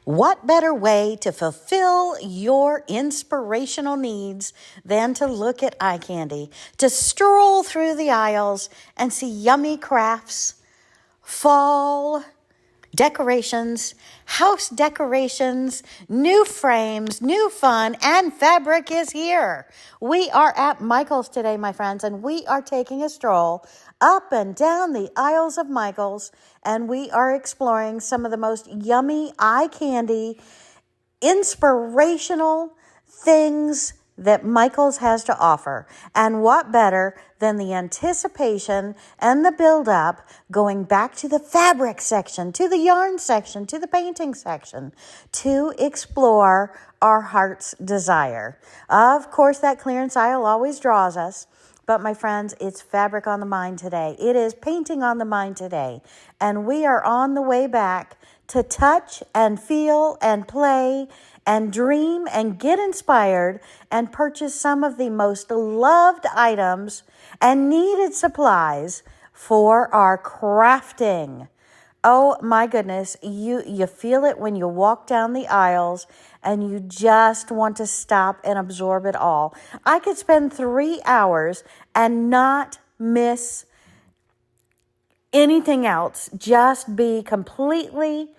What better way to fulfill your inspirational needs than to look at eye candy, to stroll through the aisles and see yummy crafts, fall decorations, house decorations, new frames, new fun, and fabric is here. We are at Michael's today, my friends, and we are taking a stroll up and down the aisles of Michael's, and we are exploring some of the most yummy eye candy, inspirational things that Michael's has to offer. And what better than the anticipation and the build-up going back to the fabric section, to the yarn section, to the painting section, to explore our heart's desire. Of course, that clearance aisle always draws us. But my friends, it's fabric on the mind today. It is painting on the mind today. And we are on the way back to touch and feel and play and dream and get inspired and purchase some of the most loved items and needed supplies for our crafting. Oh my goodness, you feel it when you walk down the aisles and you just want to stop and absorb it all. I could spend 3 hours and not miss anything else, just be completely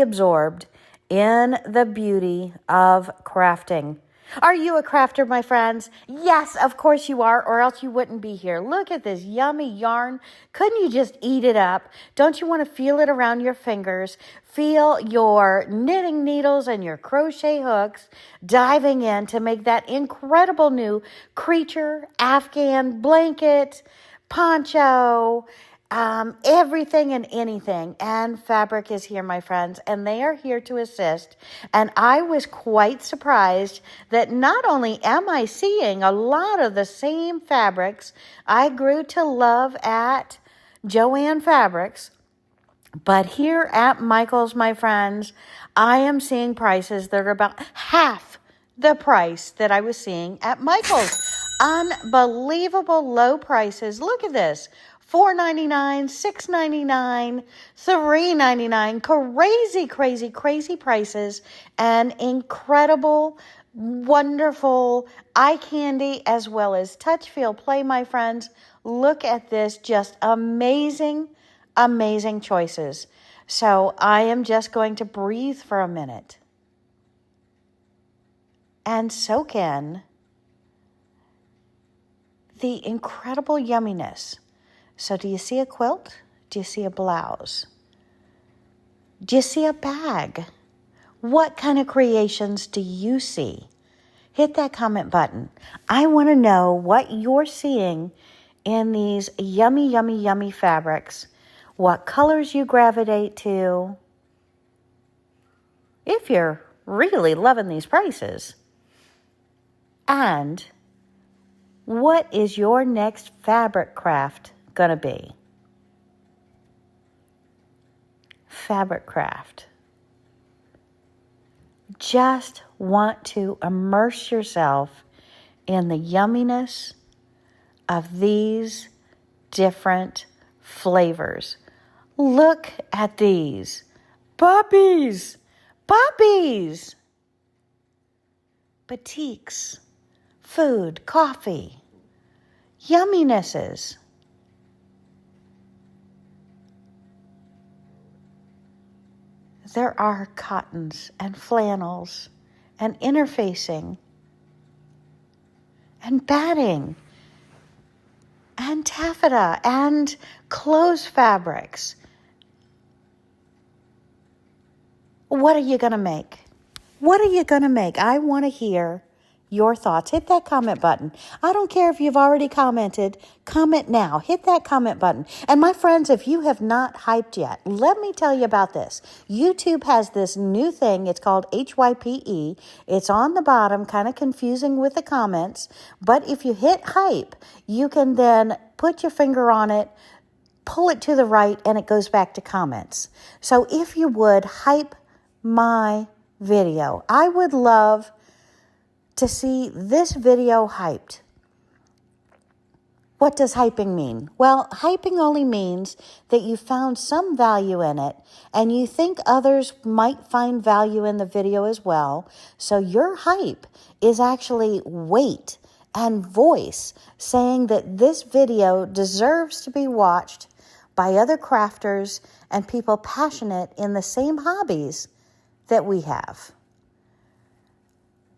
absorbed in the beauty of crafting. Are you a crafter, my friends? Yes, of course you are, or else you wouldn't be here. Look at this yummy yarn. Couldn't you just eat it up? Don't you want to feel it around your fingers? Feel your knitting needles and your crochet hooks diving in to make that incredible new creature, Afghan blanket, poncho, everything and anything. And fabric is here, my friends, and they are here to assist. And I was quite surprised that not only am I seeing a lot of the same fabrics I grew to love at Joann Fabrics, but here at Michael's, my friends, I am seeing prices that are about half the price that I was seeing at Michael's. Unbelievable low prices. Look at this. $4.99, $6.99, $3.99, crazy prices, and incredible, wonderful eye candy as well as touch, feel, play, my friends. Look at this, just amazing choices. So I am just going to breathe for a minute and soak in the incredible yumminess. So do you see a quilt? Do you see a blouse? Do you see a bag? What kind of creations do you see? Hit that comment button. I want to know what you're seeing in these yummy fabrics, what colors you gravitate to, if you're really loving these prices, and what is your next fabric craft going to be? Fabric craft. Just want to immerse yourself in the yumminess of these different flavors. Look at these. Puppies. Batiks. Food, coffee. Yumminesses. There are cottons and flannels and interfacing and batting and taffeta and clothes fabrics. What are you going to make? I want to hear your thoughts. Hit that comment button. I don't care if you've already commented. Comment now. Hit that comment button. And my friends, if you have not hyped yet, let me tell you about this. YouTube has this new thing. It's called HYPE. It's on the bottom, kind of confusing with the comments. But if you hit hype, you can then put your finger on it, pull it to the right, and it goes back to comments. So if you would hype my video, I would love to see this video hyped. What does hyping mean? Well, hyping only means that you found some value in it and you think others might find value in the video as well. So your hype is actually weight and voice, saying that this video deserves to be watched by other crafters and people passionate in the same hobbies that we have.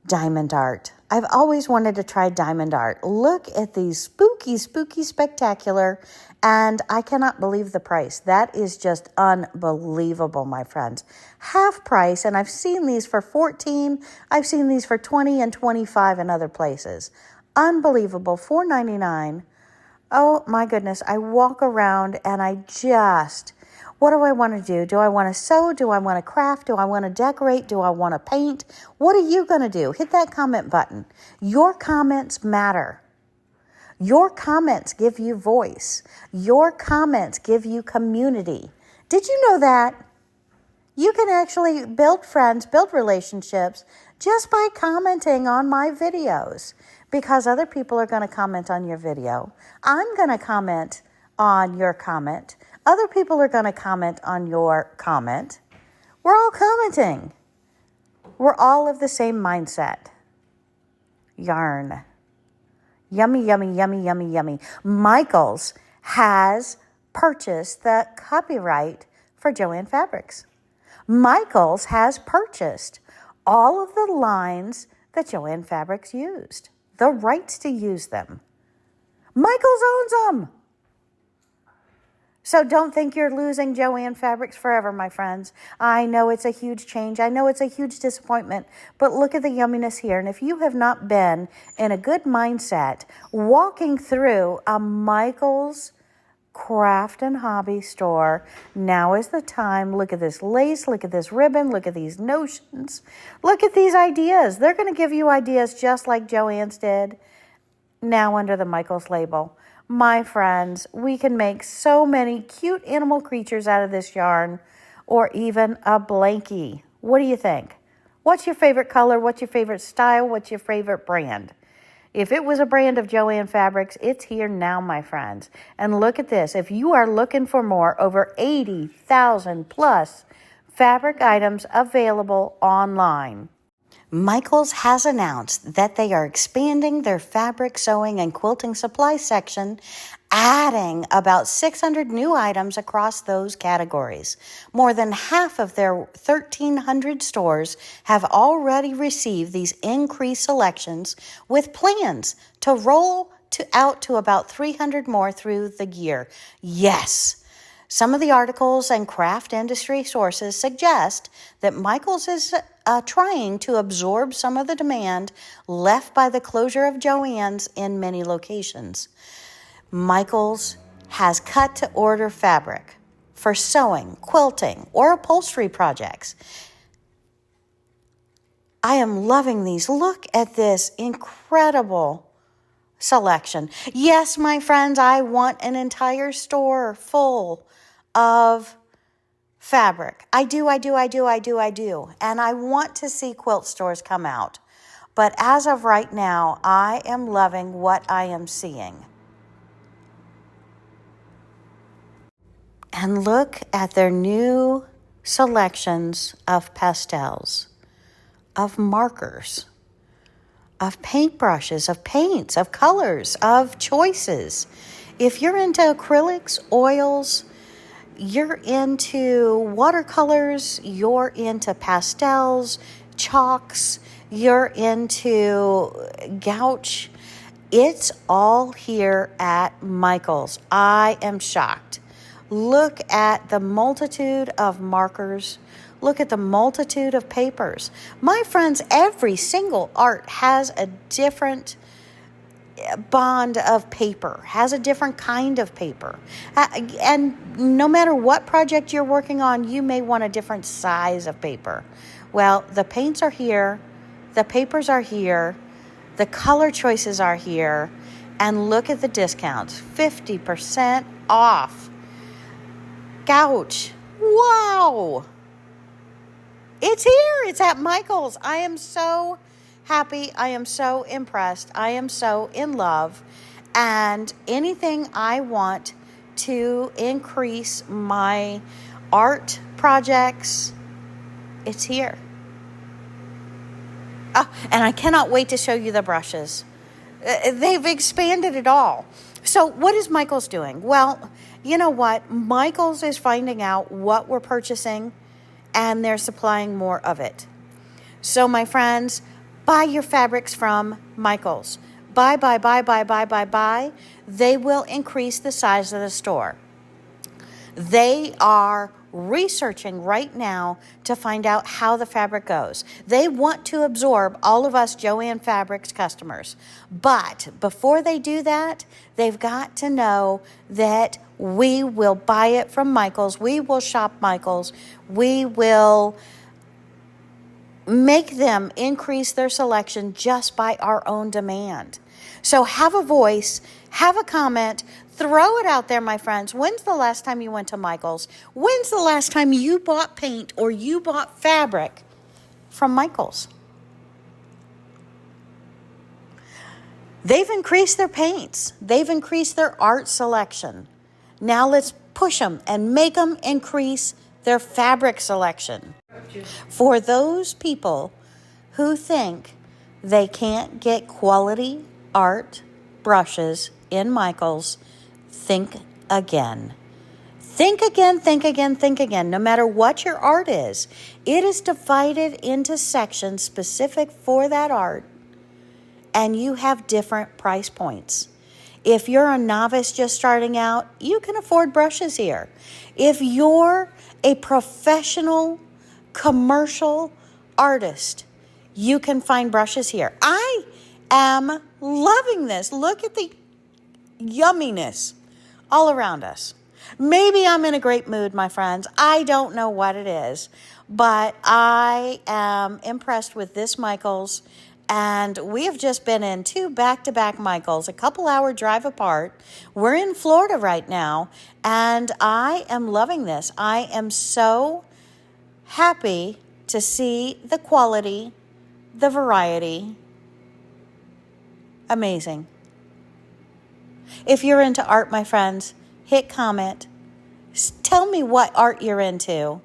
Diamond art. I've always wanted to try diamond art. Look at these spooky, spectacular, and I cannot believe the price. That is just unbelievable, my friends. Half price, and I've seen these for $14. I've seen these for $20 and $25 in other places. Unbelievable, $4.99. Oh my goodness, I walk around and what do I want to do? Do I want to sew? Do I want to craft? Do I want to decorate? Do I want to paint? What are you going to do? Hit that comment button. Your comments matter. Your comments give you voice. Your comments give you community. Did you know that? You can actually build friends, build relationships just by commenting on my videos, because other people are going to comment on your video. I'm going to comment on your comment. Other people are going to comment on your comment. We're all commenting. We're all of the same mindset. Yarn. Yummy, yummy, yummy, yummy, yummy. Michaels has purchased the copyright for Joann Fabrics. Michaels has purchased all of the lines that Joann Fabrics used, the rights to use them. Michaels owns them. So don't think you're losing Joann Fabrics forever, my friends. I know it's a huge change. I know it's a huge disappointment, but look at the yumminess here. And if you have not been in a good mindset walking through a Michaels craft and hobby store, now is the time. Look at this lace. Look at this ribbon. Look at these notions. Look at these ideas. They're going to give you ideas just like Joann's did, now under the Michaels label. My friends, we can make so many cute animal creatures out of this yarn, or even a blankie. What do you think? What's your favorite color? What's your favorite style? What's your favorite brand? If it was a brand of Joann Fabrics, it's here now, my friends. And look at this. If you are looking for more, over 80,000 plus fabric items available online. Michaels has announced that they are expanding their fabric, sewing, and quilting supply section, adding about 600 new items across those categories. More than half of their 1,300 stores have already received these increased selections, with plans to roll out to about 300 more through the year. Yes. Some of the articles and craft industry sources suggest that Michaels is trying to absorb some of the demand left by the closure of Joann's in many locations. Michaels has cut to order fabric for sewing, quilting, or upholstery projects. I am loving these. Look at this incredible selection. Yes, my friends, I want an entire store full of fabric. I do. And I want to see quilt stores come out. But as of right now, I am loving what I am seeing. And look at their new selections of pastels, of markers, of paintbrushes, of paints, of colors, of choices. If you're into acrylics, oils, you're into watercolors, you're into pastels, chalks, you're into gouache, it's all here at Michaels. I am shocked. Look at the multitude of markers. Look at the multitude of papers. My friends, every single art has a different bond of paper, has a different kind of paper. And no matter what project you're working on, you may want a different size of paper. Well, the paints are here, the papers are here, the color choices are here, and look at the discounts, 50% off. Gouache, wow! It's here, it's at Michaels. I am so happy. I am so impressed. I am so in love. And anything I want to increase my art projects, it's here. Oh, and I cannot wait to show you the brushes. They've expanded it all. So what is Michael's doing? Well, you know what? Michael's is finding out what we're purchasing, and they're supplying more of it. So my friends, buy your fabrics from Michael's. Buy. They will increase the size of the store. They are researching right now to find out how the fabric goes. They want to absorb all of us Joann Fabrics customers. But before they do that, they've got to know that we will buy it from Michael's. We will shop Michael's. We will make them increase their selection just by our own demand. So have a voice, have a comment, throw it out there, my friends. When's the last time you went to Michael's? When's the last time you bought paint or you bought fabric from Michael's? They've increased their paints. They've increased their art selection. Now let's push them and make them increase their fabric selection. For those people who think they can't get quality art brushes in Michael's, think again. Think again. No matter what your art is, it is divided into sections specific for that art, and you have different price points. If you're a novice just starting out, you can afford brushes here. If you're a professional commercial artist, you can find brushes here. I am loving this. Look at the yumminess all around us. Maybe I'm in a great mood, my friends. I don't know what it is, but I am impressed with this Michael's. And we have just been in 2 back-to-back Michael's, a couple-hour drive apart. We're in Florida right now, and I am loving this. I am so happy to see the quality, the variety. Amazing. If you're into art, my friends, hit comment. Tell me what art you're into.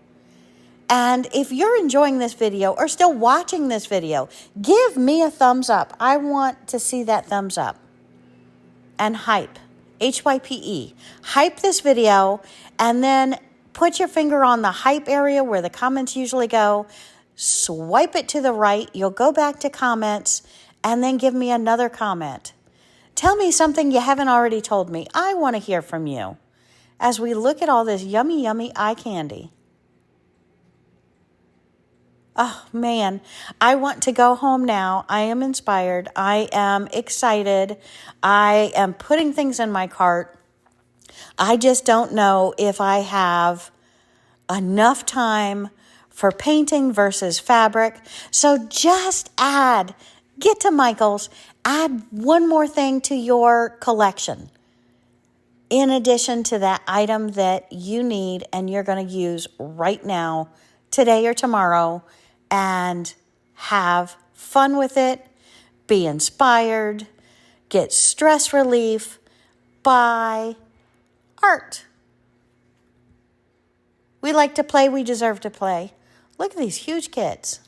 And if you're enjoying this video or still watching this video, give me a thumbs up. I want to see that thumbs up. And hype, Hype. Hype this video, and then put your finger on the hype area where the comments usually go. Swipe it to the right. You'll go back to comments, and then give me another comment. Tell me something you haven't already told me. I want to hear from you as we look at all this yummy, yummy eye candy. Oh, man, I want to go home now. I am inspired. I am excited. I am putting things in my cart. I just don't know if I have enough time for painting versus fabric. So just get to Michael's, add one more thing to your collection in addition to that item that you need and you're going to use right now, today or tomorrow, and have fun with it, be inspired, get stress relief, buy art. We like to play, we deserve to play. Look at these huge kits.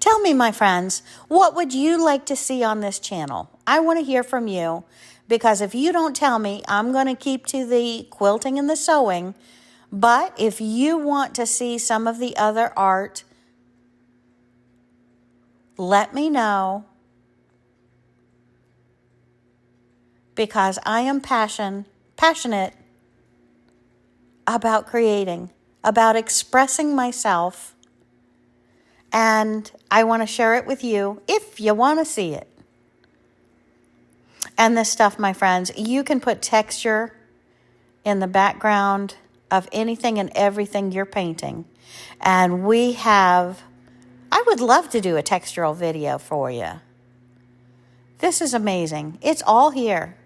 Tell me, my friends, what would you like to see on this channel? I want to hear from you. Because if you don't tell me, I'm going to keep to the quilting and the sewing. But if you want to see some of the other art, let me know. Because I am passionate about creating, about expressing myself. And I want to share it with you if you want to see it. And this stuff, my friends, you can put texture in the background of anything and everything you're painting. And I would love to do a textural video for you. This is amazing. It's all here.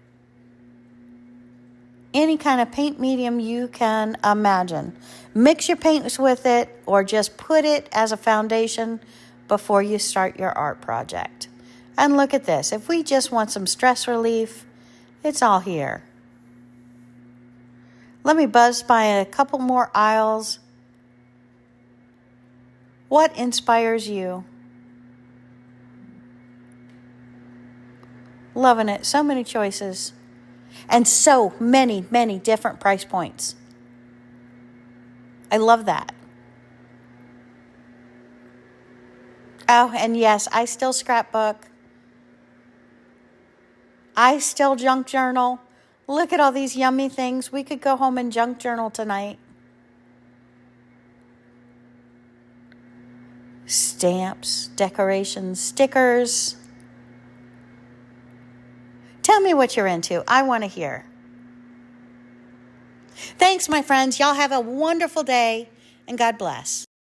any kind of paint medium you can imagine. Mix your paints with it or just put it as a foundation before you start your art project. And look at this. If we just want some stress relief, it's all here. Let me buzz by a couple more aisles. What inspires you? Loving it. So many choices. And so many, many different price points. I love that. Oh, and yes, I still scrapbook. I still junk journal. Look at all these yummy things. We could go home and junk journal tonight. Stamps, decorations, stickers. Tell me what you're into. I want to hear. Thanks, my friends. Y'all have a wonderful day, and God bless.